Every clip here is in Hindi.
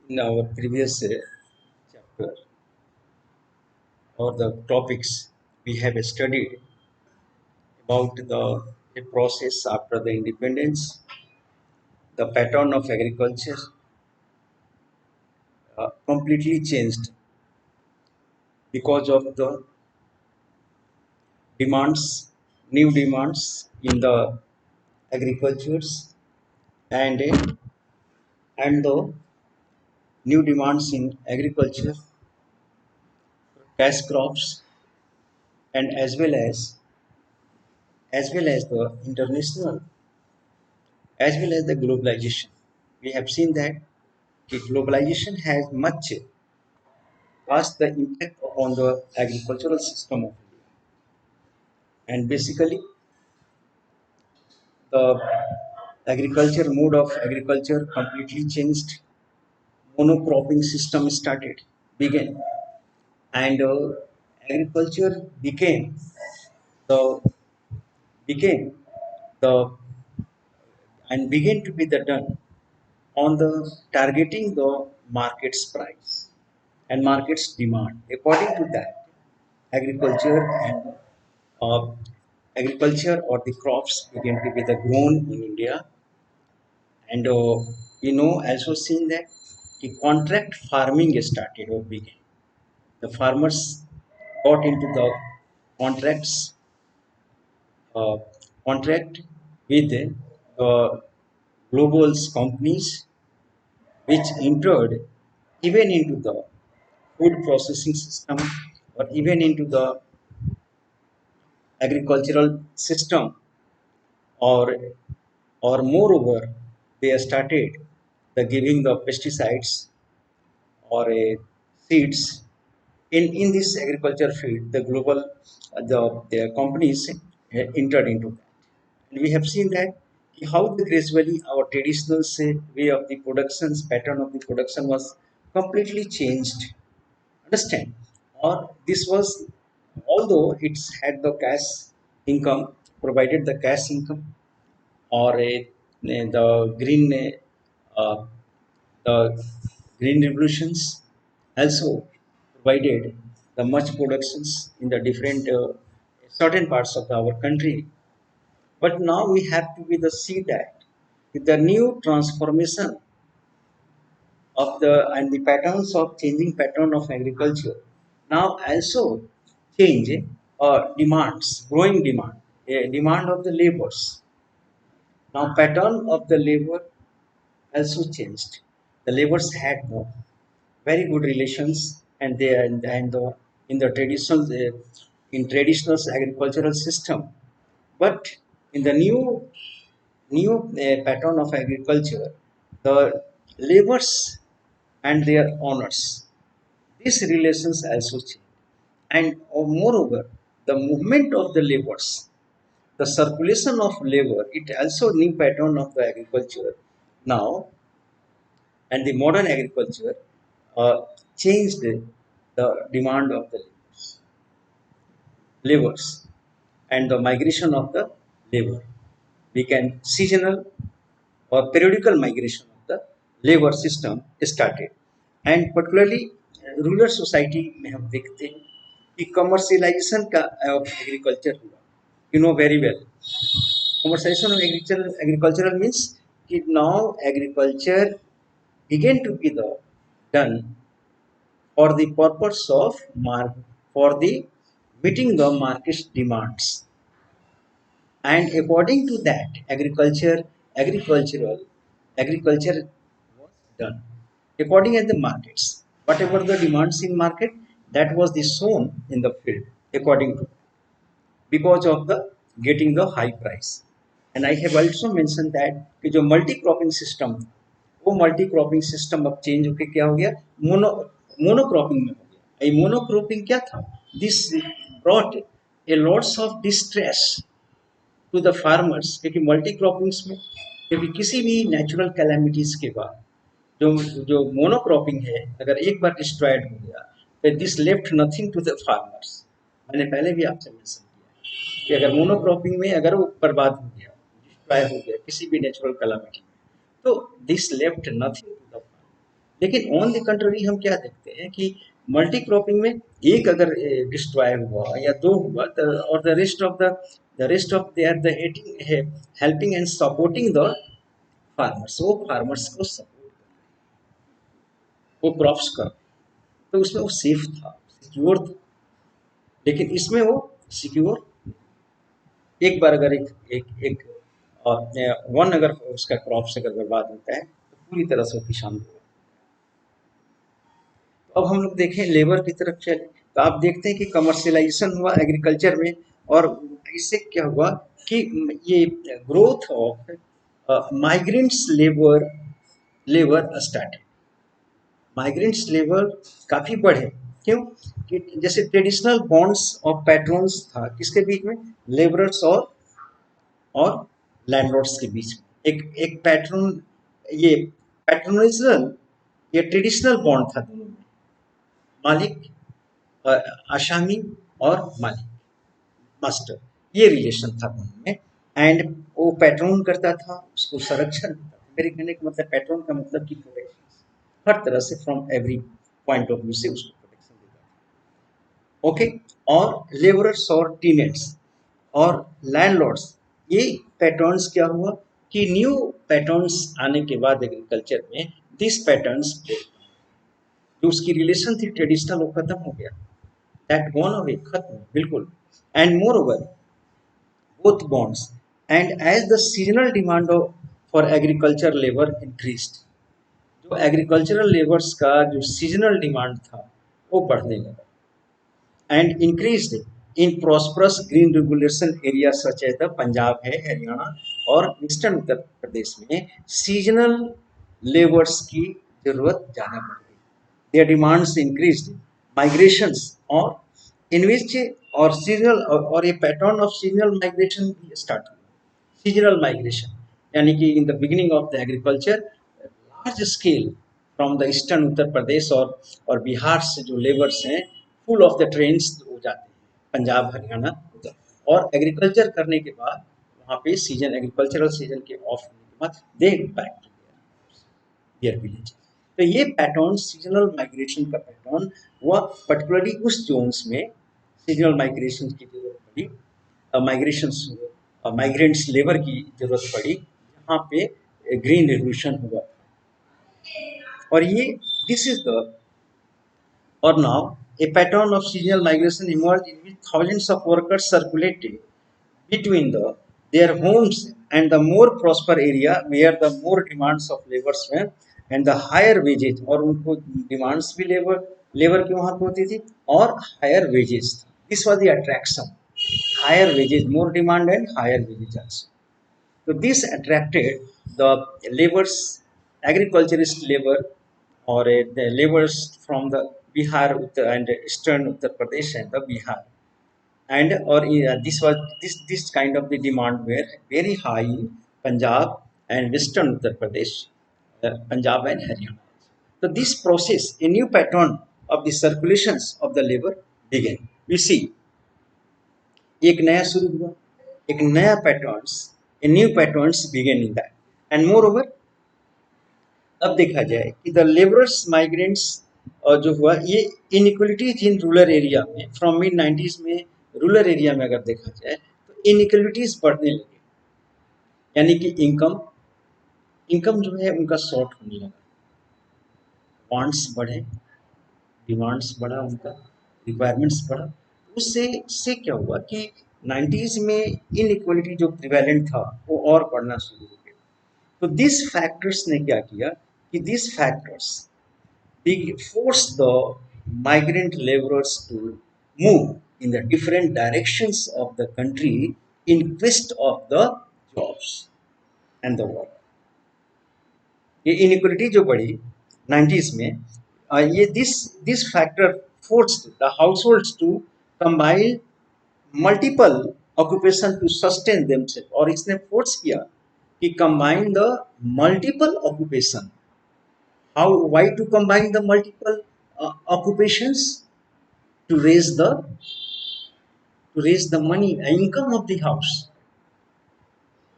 In our previous chapter or the topics, we have studied about the process after the independence, the pattern of agriculture completely changed because of the demands, new demands in the agricultures and the new demands in agriculture, cash crops, and as well as the international as well as the globalization. We have seen that the globalization has much cast the impact upon the agricultural system of India. And basically, the agriculture mode of agriculture completely changed. Monocropping system began, and agriculture the became the and began to be the done on the targeting the market's price and market's demand. According to that, agriculture and uh, agriculture or the crops began to be the grown in India, and also seen that the contract farming started or began. The farmers got into the contracts uh, contract with global companies which entered even into the food processing system or even into the agricultural system, or moreover they started the giving the pesticides or seeds in this agriculture field. The global the companies entered into that, and we have seen that how the gradually our traditional say, way of the productions pattern of the production was completely changed. Understand? Or this was, although it's had the cash income, provided the cash income, or the uh, the green revolutions also provided the much productions in the different certain parts of our country. But now we have to be the see that with the new transformation of the and the patterns of changing pattern of agriculture, now also change demands, growing demand, demand of the labors. Now pattern of the labor also changed. The laborers had very good relations, and they and the, in the traditional in traditional agricultural system. But in the new pattern of agriculture, the laborers and their owners, these relations also change. And moreover, the movement of the laborers, the circulation of labor, it also new pattern of the agriculture now. And the modern agriculture uh, changed the demand of the laborers and the migration of the labor. We can seasonal or periodical migration of the labor system started, and particularly rural society में हम देखते हैं कि commercialization का of agriculture हुआ. You know very well. Commercialization of agricultural means कि now agriculture began to be the done for the purpose of for the meeting the market demands, and according to that agriculture was done according at the markets, whatever the demands in market, that was the shown in the field according to, because of the getting the high price. And I have also mentioned that कि जो मल्टी क्रॉपिंग सिस्टम, वो मल्टी क्रॉपिंग सिस्टम अब चेंज होके क्या हो गया, मोनो मोनोक्रॉपिंग में हो गया. ये मोनोक्रॉपिंग क्या था, this brought a lots of distress to the farmers, क्योंकि मल्टी क्रॉपिंग्स में, क्योंकि किसी भी नेचुरल कैलेमिटीज के बाद जो जो मोनोक्रॉपिंग है अगर एक बार डिस्ट्रॉयड हो गया, तो this left nothing to the farmers. मैंने पहले भी आपसे मेंशन किया कि अगर मोनोक्रॉपिंग में अगर वो बर्बाद हो गया, डिस्ट्रॉय हो गया किसी भी नेचुरल कैलामिटी में, तो this left nothing to the farmer. लेकिन ऑन द कंट्री हम क्या देखते हैं कि मल्टी क्रॉपिंग में एक अगर डिस्ट्रॉय हुआ या दो हुआ और the rest of they are the helping and supporting the farmers, वो फार्मर्स को सपोर्ट, वो क्रॉप्स का, तो उसमें वो सेफ था, सिक्योर था। लेकिन इसमें वो सिक्योर, एक बार अगर एक एक एक वन अगर उसका क्रॉप्स अगर बर्बाद होता है तो पूरी तरह से वो किसान को। अब हम लोग देखें लेबर की तरफ चले तो आप देखते हैं कि कमर्शियलाइजेशन हुआ एग्रीकल्चर में, और इससे क्या हुआ कि ये growth of migrants labour labour start, migrants labour काफी बढ़े। क्यों? कि जैसे ट्रेडिशनल बॉन्ड्स ऑफ पैट्रोन्स था किसके बीच में, लेबरर्स और लैंडलॉर्ड्स के बीच में एक एक पैट्रोन, ये पैट्रोनिजल, ये ट्रेडिशनल बॉन्ड था दोनों में, मालिक आसामी और मालिक मास्टर, ये रिलेशन था दोनों में। एंड वो पैट्रोन करता था, उसको संरक्षण देता था। मेरे कहने का मतलब पैट्रोन का मतलब कि प्रोटेक्शन, हर तरह से from every point of view से उसको प्रोटेक्शन देता था। ओके। और लेबरर्स और टीनेट्स और लैंडलॉर्ड्स, ये पैटर्न्स क्या हुआ कि न्यू पैटर्न्स आने के बाद एग्रीकल्चर में दिस पैटर्न्स, जो उसकी रिलेशन थी ट्रेडिशनल, वो खत्म हो गया, दैट गॉन अवे, खत्म बिल्कुल। And more over both bonds, and as the seasonal demand for agriculture labor increased, जो एग्रीकल्चरल लेबर्स का जो सीजनल डिमांड था वो बढ़ने लगा, and increased in prosperous green regulation area such as the Punjab है, हरियाणा और ईस्टर्न उत्तर प्रदेश में सीजनल लेबर्स की जरूरत ज़्यादा बढ़ गई, देयर डिमांड्स इंक्रीज्ड, माइग्रेशंस और इन विच और सीजनल, और ये पैटर्न ऑफ सीजनल माइग्रेशन भी स्टार्ट हुआ। सीजनल माइग्रेशन यानी कि in the beginning of the agriculture large scale from the eastern Uttar Pradesh और बिहार से जो लेबर्स हैं फुल ऑफ द ट्रेन्स हो जाते हैं पंजाब हरियाणा उधर, और एग्रीकल्चर करने के बाद वहाँ पे सीजन, एग्रीकल्चरल सीजन के ऑफ होने के बाद दे बैक टू देयर विलेज। तो ये पैटर्न सीजनल माइग्रेशन का पैटर्न हुआ, पर्टिकुलरली उस जोन्स में सीजनल माइग्रेशन की जरूरत पड़ी, माइग्रेशंस माइग्रेंट्स लेबर की जरूरत पड़ी, यहाँ पे ग्रीन रेवोल्यूशन हुआ। और ये this is the, or now, a pattern of seasonal migration emerged in which thousands of workers circulated between their homes and the more prosper area where the more demands of laborers were and the higher wages, और उनको डिमांड्स भी लेबर की वहाँ पे होती थी और हायर वेजेस था। This was the attraction, higher wages, more demand and higher wages also. So this attracted the laborers, agriculturist labor, or the laborers from the Bihar and Eastern Uttar Pradesh and the Bihar, and or this kind of the demand were very high in Punjab and Western Uttar Pradesh, Punjab and Haryana. So this process, a new pattern of the circulations of the labor began. We see एक नया शुरू हुआ, एक नया patterns, a new patterns begin in that. And more over, अब देखा जाए कि द लेबरर्स माइग्रेंट्स जो हुआ, ये इनइक्वलिटीज इन रूरल एरिया में फ्रॉम मिड 90s में, रूरल एरिया में अगर देखा जाए तो इनइक्वलिटीज बढ़ने लगे, यानी कि इनकम इनकम जो है उनका शॉर्ट होने लगा, वांट्स बढ़े, डिमांड्स बढ़ा, उनका रिक्वायरमेंट्स बढ़ा। उससे क्या हुआ कि 90s में इनइक्वलिटी जो प्रिवेलेंट था वो और बढ़ना शुरू हो गया। तो दिस फैक्टर्स ने क्या किया कि this factors force the migrant laborers to move in the different directions of the country in quest of the jobs and the work। ये इनइक्वलिटी जो बढ़ी 90s में, ये this factor forced the households to combine multiple occupation to sustain themself, और इसने फोर्स किया कि combine the multiple occupation. How, why to combine the multiple occupations? To raise the money, income of the house,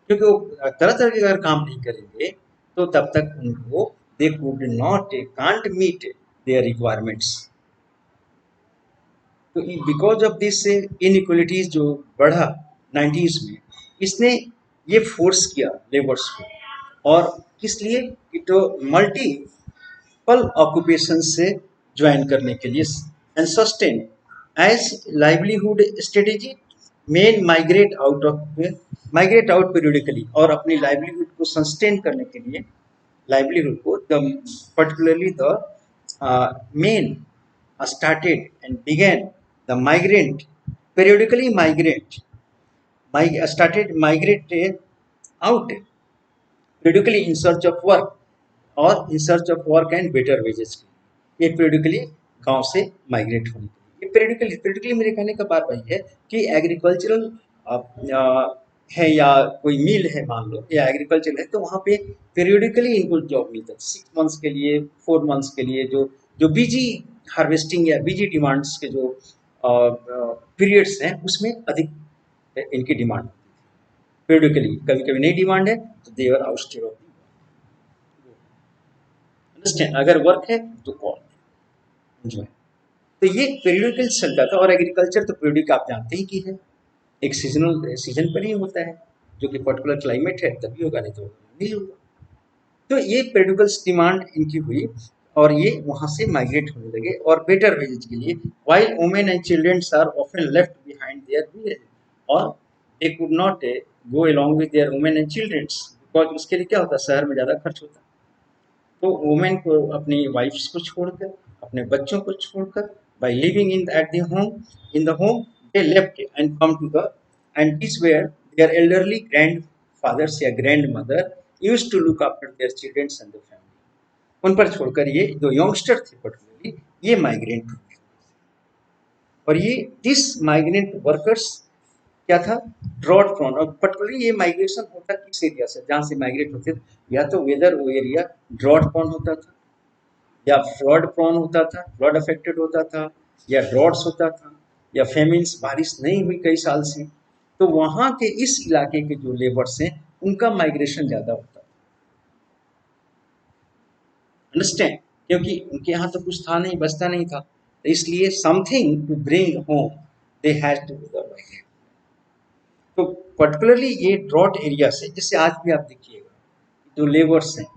क्योंकि वो तरह तरह के अगर काम नहीं करेंगे तो तब तक उनको they could not can't meet their requirements. तो बिकॉज ऑफ दिस इनइक्वलिटीज जो बढ़ा 90s में, इसने ये फोर्स किया लेबर्स को, और किस लिए कि तो मल्टीपल ऑक्यूपेशन से ज्वाइन करने के लिए, and sustain as livelihood strategy, men migrate out periodically, और अपनी लाइवलीहुड को सस्टेन करने के लिए, लाइवलीहुड को the particularly the main started and began the migrant periodically started migrate out periodically in search of work और in search of work and better wages। ये periodically गांव से माइग्रेट होने के लिए, ये periodically मेरे कहने का बात वही है कि एग्रीकल्चरल है या कोई मिल है मान लो, या एग्रीकल्चर है, तो वहाँ पे periodically इनको जॉब मिलता है 6 मंथ्स के लिए, 4 मंथ्स के लिए, जो जो बीजी हार्वेस्टिंग या बीजी डिमांड्स के जो पीरियड्स हैं उसमें अधिक इनकी डिमांड होती है periodically। कभी कभी नहीं डिमांड है तो they are outstayed off, understand, अगर वर्क है तो कॉल एंजॉय। तो ये पीरियडिकल चलता था, और एग्रीकल्चर तो पीरियडिक आप जानते ही कि है, एक सीजनल सीजन पर ही होता है, जो कि पर्टिकुलर क्लाइमेट है तभी होगा, नहीं तो नहीं होगा। तो ये पीरियडिकल डिमांड इनकी हुई, और ये वहां से माइग्रेट होने लगे और बेटर वेजेज के लिए, while women and childrens are often left behind their village, और they could not go along with their women and childrens, because उसके लिए क्या होता है, शहर में ज़्यादा खर्च होता है। तो वुमेन को अपनी वाइफ्स को छोड़कर, अपने बच्चों को छोड़कर, by living in at the home, in the home they left and come to the, and this where their elderly grandfathers या grandmother used to look after their childrens and the family. उन पर छोड़कर ये जो यंगस्टर थे पर्टिकुलरली, ये माइग्रेंट हुए, और ये दिस माइग्रेंट वर्कर्स क्या था, ड्रॉट प्रोन, और पर्टिकुलरली ये माइग्रेशन होता किस एरिया से, जहाँ से माइग्रेट होते थे, या तो वेदर वो एरिया ड्रॉट प्रोन होता था, या फ्लड प्रोन होता था, फ्लड अफेक्टेड होता था, या ड्रॉट्स होता था, या फेमिन्स, बारिश नहीं हुई कई साल से, तो वहाँ के इस इलाके के जो लेबर्स हैं उनका माइग्रेशन ज़्यादा होता है, अंडरस्टैंड, क्योंकि उनके यहाँ तो कुछ था नहीं, बचता नहीं था, तो इसलिए something to bring home they had to migrate. तो पर्टिकुलरली ये ड्रॉट एरिया से, जैसे आज भी आप देखिएगा जो लेबर्स हैं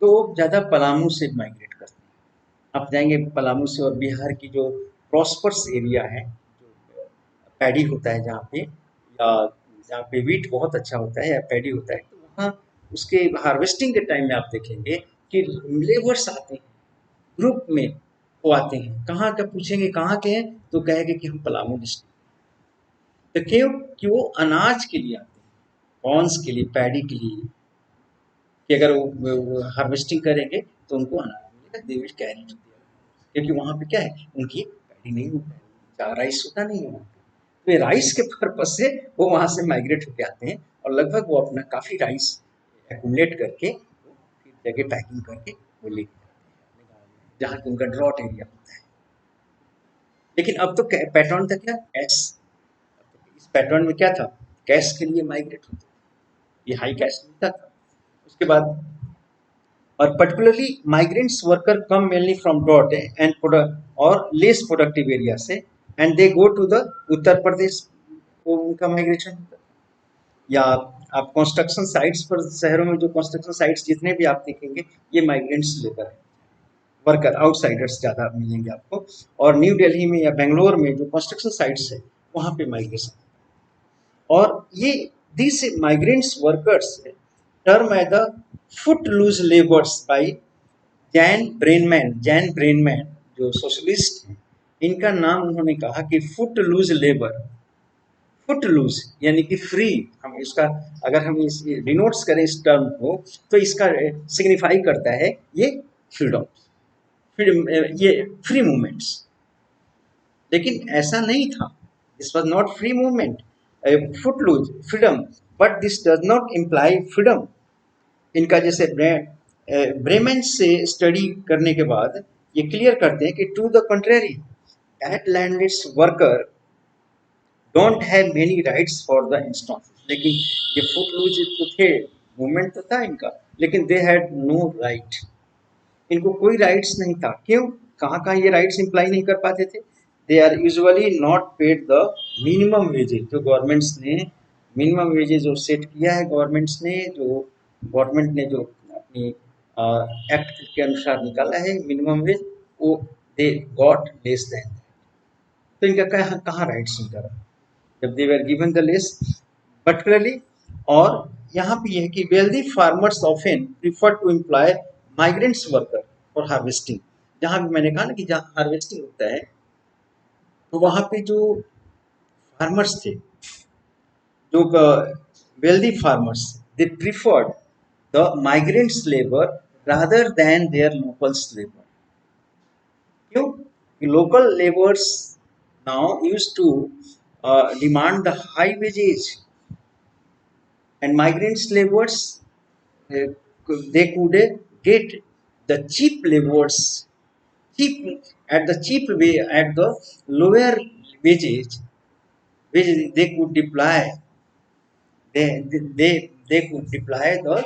तो ज़्यादा पलामू से माइग्रेट करते हैं। आप जाएंगे पलामू से, और बिहार की जो प्रॉस्पर्स एरिया है, जो पैडी होता है जहाँ पे, या जहाँ पे वीट बहुत अच्छा होता है या पैडी होता है, तो वहाँ उसके हार्वेस्टिंग के टाइम में आप देखेंगे कि लेबर्स आते हैं ग्रुप में, वो आते हैं, कहाँ का पूछेंगे कहाँ के हैं, तो कहेंगे कि हम पलामू डिस्ट्रिक्ट। तो क्यों कि वो अनाज के लिए आते हैं, कॉर्न्स के लिए, पैडी के लिए, कि अगर वो हार्वेस्टिंग करेंगे तो उनको अनाज मिलेगा, they will carry to there, क्योंकि वहाँ पे क्या है, उनकी पैडी नहीं होता है, राइस होता नहीं है वहाँ पे, तो राइस के पर्पज से वो वहाँ से माइग्रेट होके आते हैं, और लगभग वो अपना काफ़ी राइस एक्यूमुलेट करके वो फिर जगह पैकिंग करके वो लेके जाते हैं अपने गाँव में, जहाँ पे उनका ड्रॉट एरिया होता है। लेकिन अब तो पैटर्न था क्या, कैश, इस पैटर्न में क्या था, कैश के लिए माइग्रेट होते थे, ये हाई कैश मिलता था। उसके बाद, और particularly migrants worker come mainly from dot and और लेस प्रोडक्टिव एरिया से, and they go to the Uttar Pradesh, वो उनका माइग्रेशन होता है। या आप कंस्ट्रक्शन साइट्स पर, शहरों में जो कंस्ट्रक्शन साइट्स जितने भी आप देखेंगे, ये माइग्रेंट्स लेकर है, वर्कर आउटसाइडर्स ज़्यादा मिलेंगे आपको। और न्यू दिल्ली में या बेंगलोर में जो कंस्ट्रक्शन साइट्स है वहाँ पे माइग्रेशन, और ये this migrants workers term as the foot loose labours by Jan Breman जो सोशलिस्ट हैं, इनका नाम उन्होंने कहा कि foot loose labour, foot loose यानी कि फ्री, हम इसका अगर हम इस डिनोट्स करें इस टर्म को, तो इसका सिग्निफाई करता है ये फ्रीडम, ये फ्री मूवमेंट्स। लेकिन ऐसा नहीं था, this was not free movement, footloose freedom, but this does not imply freedom. इनका जैसे ब्रेमेन से स्टडी करने के बाद ये क्लियर करते हैं कि to the contrary that landless worker don't have many rights for the instance. लेकिन ये फुट लूज तो थे, मूवमेंट तो था इनका, लेकिन दे हैड नो राइट, इनको कोई राइट्स नहीं था। क्यों? कहाँ कहाँ ये राइट्स इंप्लाई नहीं कर पाते थे? They are usually not paid the minimum wages, जो गवर्नमेंट्स ने मिनिमम वेजेज जो सेट किया है, गवर्नमेंट ने जो अपनी एक्ट के अनुसार निकाला है मिनिमम वेज, वो दे गॉट लेस देन। तो इनका कहाँ कहाँ राइट्स इनका रहा जब they were given the less particularly. और यहाँ पे यह है कि wealthy farmers often prefer to employ migrants worker for harvesting. जहाँ भी मैंने कहा ना कि जहाँ हार्वेस्टिंग होता है, तो वहाँ पे जो फार्मर्स थे, जो wealthy farmers, they preferred the migrants labor rather than their local labor. क्यों? Local laborers now used to demand the high wages, and migrants laborers uh, they could get the cheap laborers, cheap at the cheap way, at the lower wages, which they could deploy, they could deploy the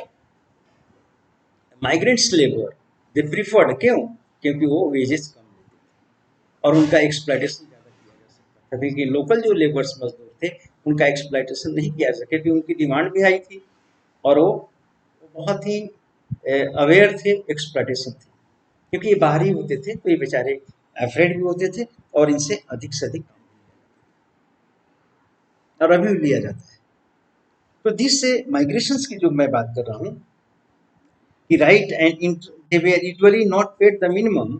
migrants labour. They preferred, क्यों? क्योंकि वो वेजेस कम देते थे और उनका एक्सप्लॉयटेशन ज़्यादा किया जा सकता था। क्योंकि लोकल जो लेबर्स मजदूर थे उनका एक्सप्लॉयटेशन नहीं किया जा सके, क्योंकि उनकी डिमांड भी हाई थी और वो बहुत ही अवेयर थे एक्सप्लॉयटेशन थी। क्योंकि ये बाहरी होते थे तो ये बेचारे अफ्रेड भी होते थे और इनसे अधिक से अधिक काम और अभी भी लिया जाता है। तो दिस से माइग्रेशंस की जो मैं बात कर रहा हूँ कि right, and they were usually not paid the minimum,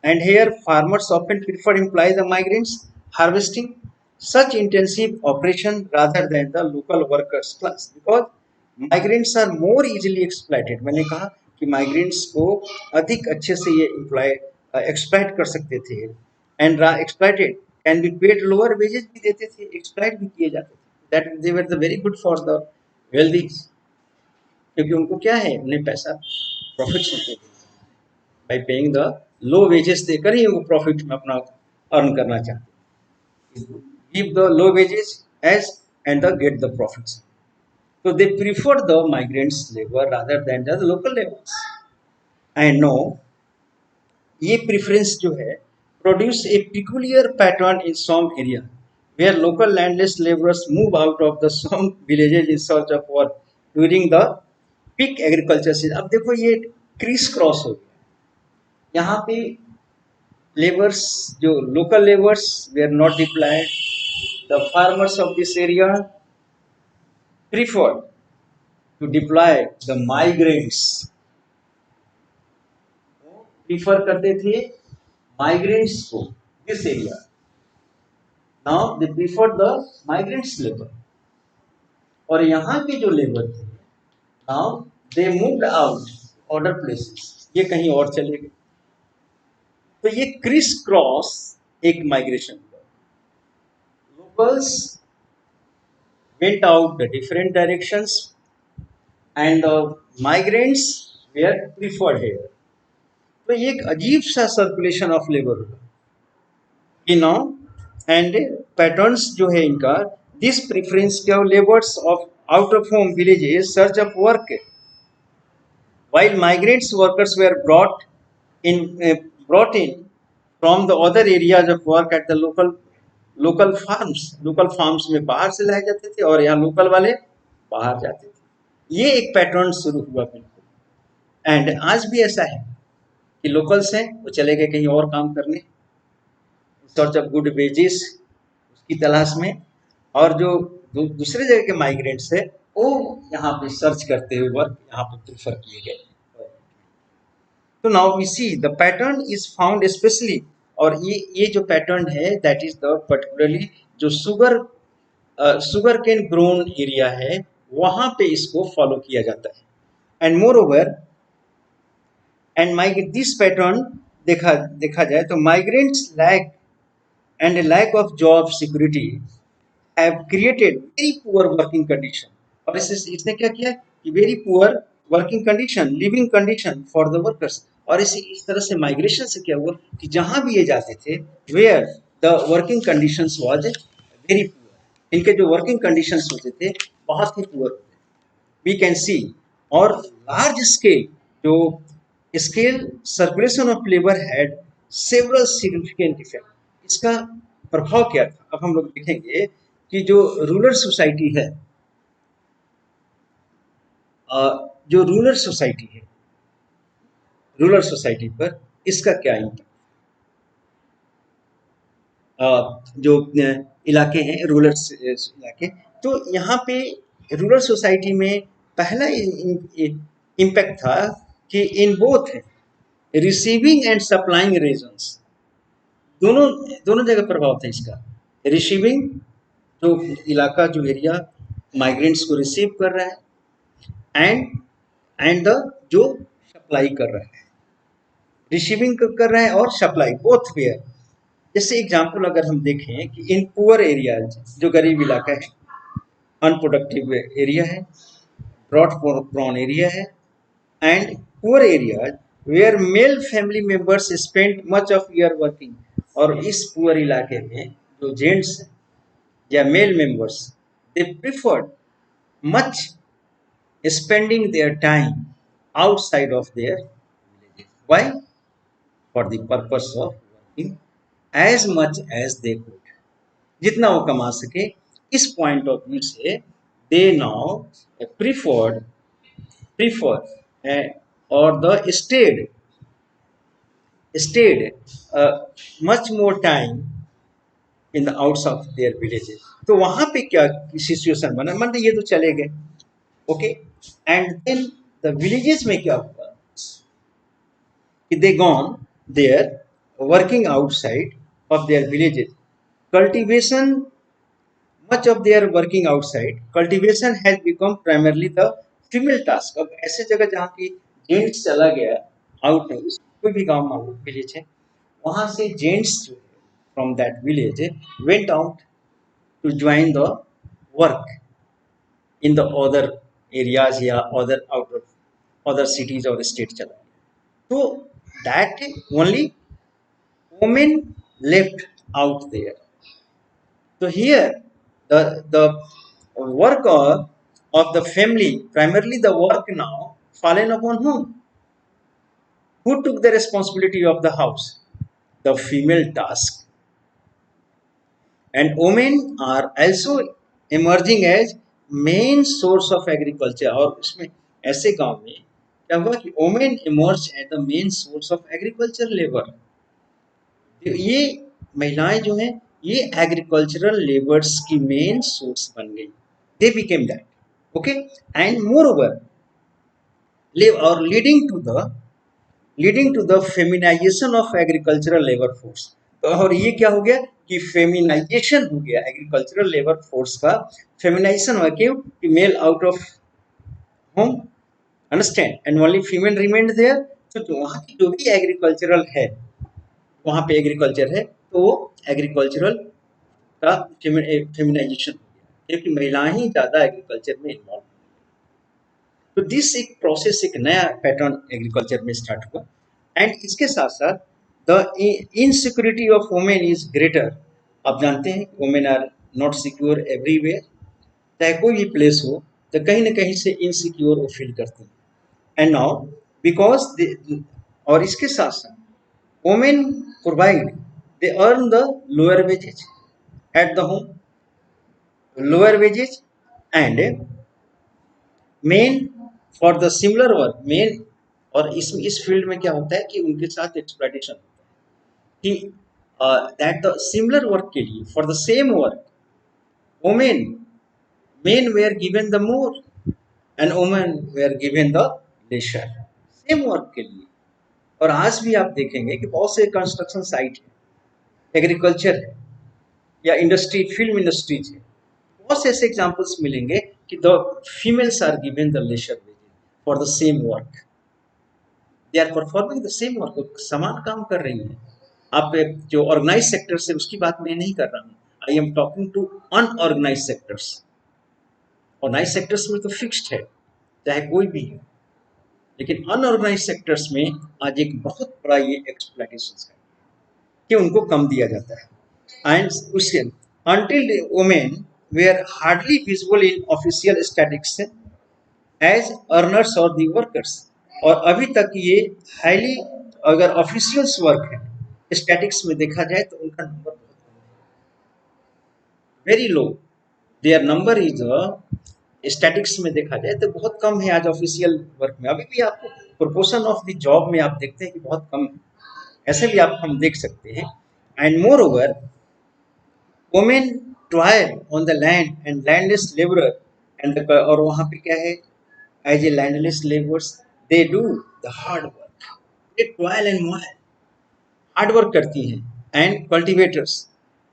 and here farmers often prefer employ the migrants harvesting such intensive operation rather than the local workers class, because migrants are more easily exploited। मैंने कहा कि migrants को अधिक अच्छे से ये exploit कर सकते थे, and exploited can be paid lower wages भी देते थे, exploit भी किए जाते थे, that they were the very good for the wealthy, क्योंकि उनको क्या है, उन्हें पैसा प्रॉफिट होते by paying the low wages देकर ही वो प्रॉफिट में अपना अर्न करना चाहते, give the low wages as and the get the profits. तो they prefer the migrants labour rather than the local labours. And no, ये प्रेफरेंस जो है produce a peculiar pattern in some area where local landless labourers move out of the some villages in search of work during the peak agriculture season. अब देखो ये क्रिस क्रॉस हो गया, यहाँ पे लेबर्स जो local labours were not deployed, the farmers of this area prefer to deploy the migrants, prefer करते थे माइग्रेंट्स को this area. Now they prefer the migrants labour, और यहाँ के जो लेबर थे now they moved out other places, ये कहीं और चले गए। तो ये क्रिस क्रॉस एक माइग्रेशन हुआ। Locals went out the different directions and migrants were preferred here. तो ये एक अजीब सा सर्कुलेशन ऑफ लेबर हुआ कि नाउ एंड पैटर्न्स जो है इनका, दिस प्रेफरेंस क्या, labours of out of home villages search of work, while migrants workers were brought in from the other areas of work at the local farms में बाहर से लाए जाते थे और यहाँ लोकल वाले बाहर जाते थे। ये एक पैटर्न शुरू हुआ बिल्कुल। एंड आज भी ऐसा है कि लोकल्स हैं वो चले गए कहीं और काम करने, सर्च ऑफ गुड वेजेस उसकी तलाश में, और जो दूसरे जगह के माइग्रेंट्स है वो यहाँ पे सर्च करते हुए वर्क यहाँ पे प्रेफर किए गए। तो now we see the pattern is found specially, और ये जो पैटर्न है दैट इज द पर्टिकुलरली जो शुगर केन ग्रोन एरिया है वहां पे इसको फॉलो किया जाता है। And more over and this pattern देखा जाए तो migrants lack of job security have created very poor working condition, और इसने क्या किया कि very poor working condition, living condition for the workers. और इस तरह से माइग्रेशन से क्या हुआ कि जहां भी ये जाते थे where the working conditions was very poor, इनके जो वर्किंग कंडीशंस होते थे बहुत ही पुअर होते। वी कैन सी और लार्ज स्केल जो scale circulation of labour had several significant effect. इसका प्रभाव क्या था, अब हम लोग देखेंगे कि जो रूरल सोसाइटी है, जो रूरल सोसाइटी पर इसका क्या इम्पैक्ट, जो इलाके हैं रूरल इलाके, तो यहाँ पे रूरल सोसाइटी में पहला इम्पैक्ट था कि in both receiving and supplying regions, दोनों दोनों जगह प्रभाव था इसका। रिसीविंग जो इलाका, जो एरिया माइग्रेंट्स को रिसीव कर रहा है, एंड द जो सप्लाई कर रहा है, रिसीविंग कर रहा है और सप्लाई बोथ वेयर। जैसे एग्जांपल अगर हम देखें कि इन पुअर एरियाज, जो गरीब इलाका है, अनप्रोडक्टिव एरिया है, ड्रॉट प्रोन एरिया है, and poor areas where male family members spend much of year working, और इस पुअर इलाके में जो जेंट्स या male members, they preferred much spending their time outside of their villages. Why? For the purpose of working as much as they could. जितना वो कमा सके, इस पॉइंट ऑफ व्यू से दे नाउ प्रीफर और the stayed much more time in the outs of their villages. तो वहां पे क्या सिचुएशन बना, मतलब ये तो चले गए, okay, and then the villages में क्या हुआ कि they gone there working outside of their villages. Cultivation, much of their working outside, cultivation has become primarily the female task. अब ऐसे जगह जहाँ की जेंट्स चला गया आउट, कोई भी गांव मान लो विलेज है, वहां से जेंट्स जो है from that village went out to join the work in the other areas या other out of other cities और स्टेट चला गया। तो that only women left out there. So here the work of the family, primarily the work now fallen upon whom? Who took the responsibility of the house? The female task. And women are also emerging as main source of agriculture. और उसमें ऐसे गांव में क्या हुआ कि women emerged as the main source of agriculture labor. ये महिलाएं जो हैं ये एग्रीकल्चरल लेबर्स की मेन सोर्स बन गई, they became that, okay, and more over और leading to the feminisation of agricultural labour force. और ये क्या हो गया कि फेमिनाइजेशन हो गया एग्रीकल्चरल लेबर फोर्स का, फेमिनाइजेशन हो, क्यों कि male out of home, understand, and only female remained there. तो वहाँ की जो भी एग्रीकल्चरल है, वहाँ पे एग्रीकल्चर है, तो वो एग्रीकल्चरल का फेमिनाइजेशन हो गया, क्योंकि महिलाएं ही ज़्यादा एग्रीकल्चर में इन्वॉल्व। तो दिस एक प्रोसेस, एक नया पैटर्न एग्रीकल्चर में स्टार्ट हुआ। एंड इसके साथ साथ the insecurity of women is greater. आप जानते हैं women are not secure everywhere, चाहे कोई भी प्लेस हो तो कहीं ना कहीं से इनसिक्योर वो फील करते हैं। एंड नाउ बिकॉज और इसके साथ साथ women provide, they earn the lower wages at the home, lower wages, and men for the similar work, men, और इस फील्ड में क्या होता है कि उनके साथ एक्सप्लॉइटेशन होता है कि दैट द सिमिलर वर्क के लिए for the same work women, men were given the more and women were given the lesser, same work के लिए। और आज भी आप देखेंगे कि बहुत से कंस्ट्रक्शन साइट है, एग्रीकल्चर है, या इंडस्ट्री, फिल्म इंडस्ट्रीज है, बहुत से ऐसे एग्जांपल्स मिलेंगे कि the females are given the lesser wages for the same work, they are performing the same work, समान काम कर रही हैं। आप जो ऑर्गेनाइज सेक्टर से उसकी बात मैं नहीं कर रहा हूँ, I am talking to unorganise sectors. Organise sectors में तो फिक्स्ड है, चाहे कोई भी है, लेकिन अनऑर्गेनाइज सेक्टर्स में आज एक बहुत बड़ा ये एक्सप्लॉइटेशन का कि उनको कम दिया जाता है। एंड उसके until women were hardly visible in official statistics as earners और दी वर्कर्स। और अभी तक ये हाईली, अगर ऑफिशियल्स वर्क है स्टैटिक्स में देखा जाए तो उनका number very low, their number is statics में देखा जाए तो बहुत कम है आज ऑफिशियल वर्क में। अभी भी आपको प्रोपोर्शन ऑफ द जॉब में आप देखते हैं कि बहुत कम है, ऐसे भी आप हम देख सकते हैं। And more over women toil on the land and landless labourer and और वहाँ पे क्या है, as a landless labours they do the hard work, they toil and hard work करती हैं। And cultivators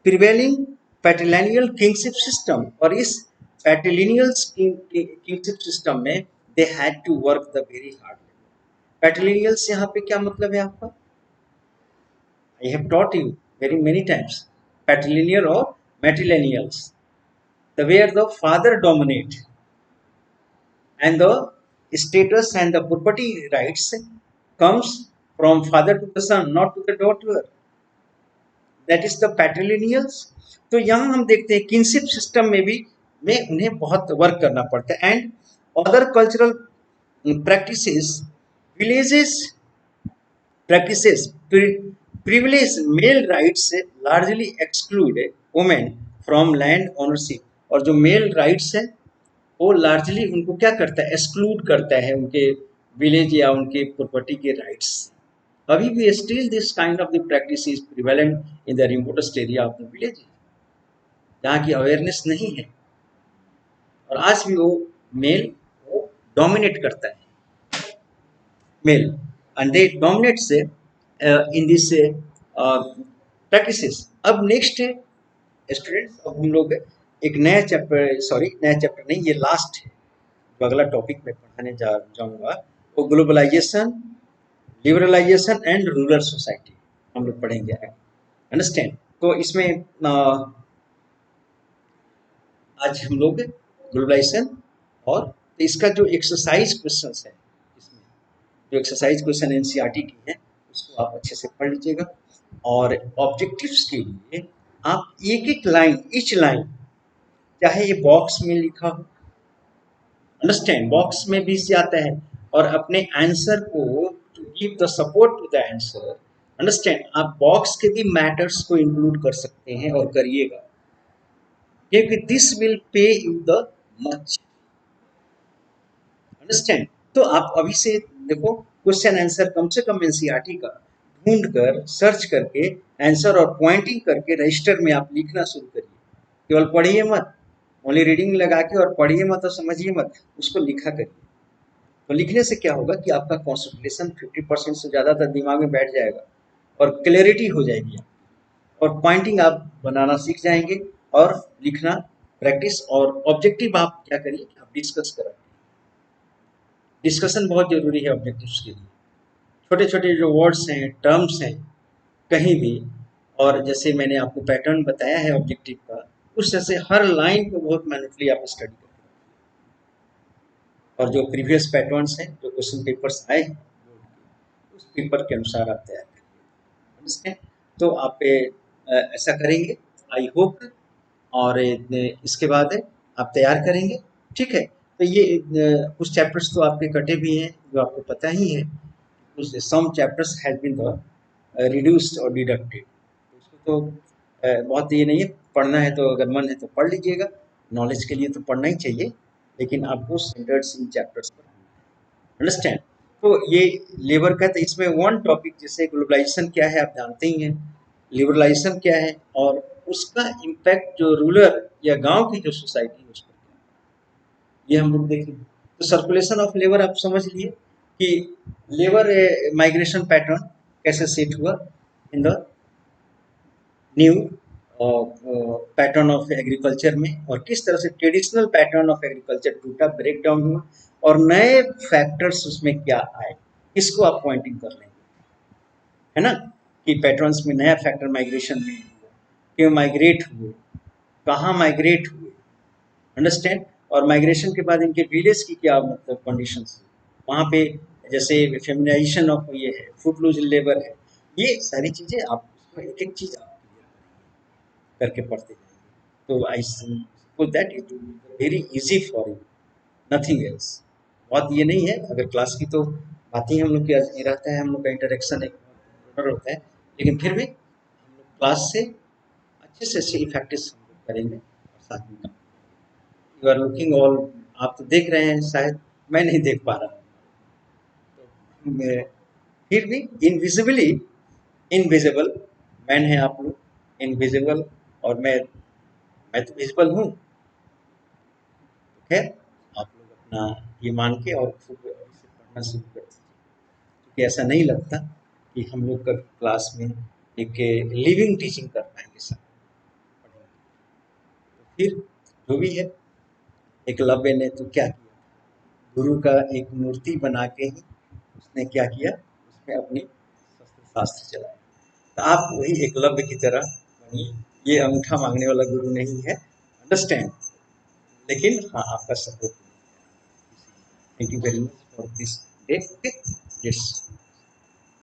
prevailing patrilineal kingship system, और इस पैट्रिलिनियल किंगशिप सिस्टम में they had to work the very hard. Patrilineals यहाँ पे क्या मतलब है आपका, I have taught you very many times, पैट्रिलिनियल और मैट्रिलिनियल्स, the where the father dominate and the status and the property rights comes from father to the son, not to the daughter, that is the patrilineals। तो यहाँ हम देखते हैं किनशिप सिस्टम में भी में उन्हें बहुत वर्क करना पड़ता है। And other cultural practices villages practices privilege male rights largely exclude women from land ownership। और जो मेल राइट्स है वो लार्जली उनको क्या करता है, एक्सक्लूड करता है उनके विलेज या उनके प्रॉपर्टी के राइट्स। अभी भी still this kind of the practice is prevalent in the remotest area of the village, जहाँ की अवेयरनेस नहीं है, और आज भी वो मेल वो डोमिनेट करता है, male and they dominates in this practices। अब नेक्स्ट है स्टूडेंट्स, अब हम लोग एक नया चैप्टर, सॉरी नया चैप्टर नहीं, ये लास्ट है जो अगला टॉपिक मैं पढ़ाने जाऊंगा, वो globalisation, liberalisation and rural society हम लोग पढ़ेंगे, अंडरस्टैंड। तो इसमें आज हम लोग ग्लोबलाइजेशन और तो इसका जो एक्सरसाइज क्वेश्चन है, इसमें जो एक्सरसाइज क्वेश्चन एनसीईआरटी की है उसको आप अच्छे से पढ़ लीजिएगा। और ऑब्जेक्टिव्स के लिए आप एक एक लाइन, ईच लाइन, चाहे ये बॉक्स में लिखा हो, अंडरस्टैंड बॉक्स में भी से आता है, और अपने आंसर को to give the support to the answer, understand आप बॉक्स के भी मैटर्स को इंक्लूड कर सकते हैं और करिएगा, क्योंकि this will pay you the much, understand. तो आप अभी से देखो क्वेश्चन आंसर कम से कम एनसीईआरटी का ढूंढ कर सर्च करके आंसर और पॉइंटिंग करके रजिस्टर में आप लिखना शुरू करिए, केवल पढ़िए मत, ओनली रीडिंग लगा के और पढ़िए मत और समझिए मत, उसको लिखा करिए। तो लिखने से क्या होगा कि आपका कॉन्सेंट्रेशन 50% से ज़्यादा तक दिमाग में बैठ जाएगा और क्लैरिटी हो जाएगी, और पॉइंटिंग आप बनाना सीख जाएंगे और लिखना प्रैक्टिस। और ऑब्जेक्टिव आप क्या करिए कि आप डिस्कस करें, डिस्कशन बहुत जरूरी है ऑब्जेक्टिव्स के लिए। छोटे छोटे जो वर्ड्स हैं, टर्म्स हैं कहीं भी, और जैसे मैंने आपको पैटर्न बताया है ऑब्जेक्टिव का, उस तरह से हर लाइन को बहुत मैनुटली आप स्टडी करें, और जो प्रीवियस पैटर्न्स हैं, जो क्वेश्चन पेपर्स आए हैं उस पेपर के अनुसार आप तैयार करिए, तो आप ऐसा करेंगे आई होप। और इसके बाद आप तैयार करेंगे, ठीक है। तो ये कुछ चैप्टर्स तो आपके कटे भी हैं जो आपको पता ही है, कुछ सम चैप्टर्स हैज बीन रिड्यूस्ड और डिडक्टेड, उसको तो बहुत ये नहीं है, पढ़ना है तो अगर मन है तो पढ़ लीजिएगा, नॉलेज के लिए तो पढ़ना ही चाहिए, लेकिन आपको सेंटर्स इन चैप्टर्स पर, अंडरस्टैंड। तो ये लेबर का, तो इसमें वन टॉपिक जैसे ग्लोबलाइजेशन क्या है आप जानते ही हैं, लिबरलाइजेशन क्या है, और उसका इम्पैक्ट जो रूरल या गांव की जो सोसाइटी है उस पर, ये हम लोग देखेंगे। तो सर्कुलेशन ऑफ लेबर आप समझ लिए कि लेबर माइग्रेशन पैटर्न कैसे सेट हुआ in the new pattern of agriculture में, और किस तरह से ट्रेडिशनल पैटर्न ऑफ एग्रीकल्चर टूटा, ब्रेक डाउन हुआ, और नए फैक्टर्स उसमें क्या आए, इसको आप पॉइंटिंग कर लेंगे, है ना, कि पैटर्न्स में नया फैक्टर माइग्रेशन में क्यों माइग्रेट हुए, कहाँ माइग्रेट हुए, अंडरस्टैंड। और माइग्रेशन के बाद इनके विलेज की क्या मतलब कंडीशंस, वहाँ पे जैसे फेमिनाइजेशन ऑफ ये है, फुट लूज लेबर है, ये सारी चीज़ें आप उसमें एक एक चीज़ आप करके पढ़ते जाएंगे। तो I suppose that it will be very easy for you, nothing else. बहुत ये नहीं है, अगर क्लास की तो बात ही हम लोग की ये रहता है, हम लोग का इंटरेक्शन एक होता है, लेकिन फिर भी हम लोग क्लास से अच्छे इफेक्टिव हम लोग करेंगे और साथ में यू आर लुकिंग ऑल, आप तो देख रहे हैं शायद, मैं नहीं देख पा रहा हूँ, तो फिर भी इनविजिबली, इनविजिबल मैन है आप लोग, इनविजिबल, और मैं तो विजिबल हूँ। खैर, आप लोग अपना ये मान के और खुद इसे पढ़ना शुरू कर दीजिए, क्योंकि ऐसा नहीं लगता कि हम लोग कभी क्लास में एक लिविंग टीचिंग कर पाएंगे सर। तो फिर जो भी है, एकलव्य ने तो क्या किया, गुरु का एक मूर्ति बना के ही उसने क्या किया, उसमें अपनी शस्त्र शास्त्र चलाया। तो आप वही एकलव्य की तरह बनिए। ये अंगूठा मांगने वाला गुरु नहीं है, अंडरस्टैंड, लेकिन हाँ आपका support. Thank you very much for this day. Yes.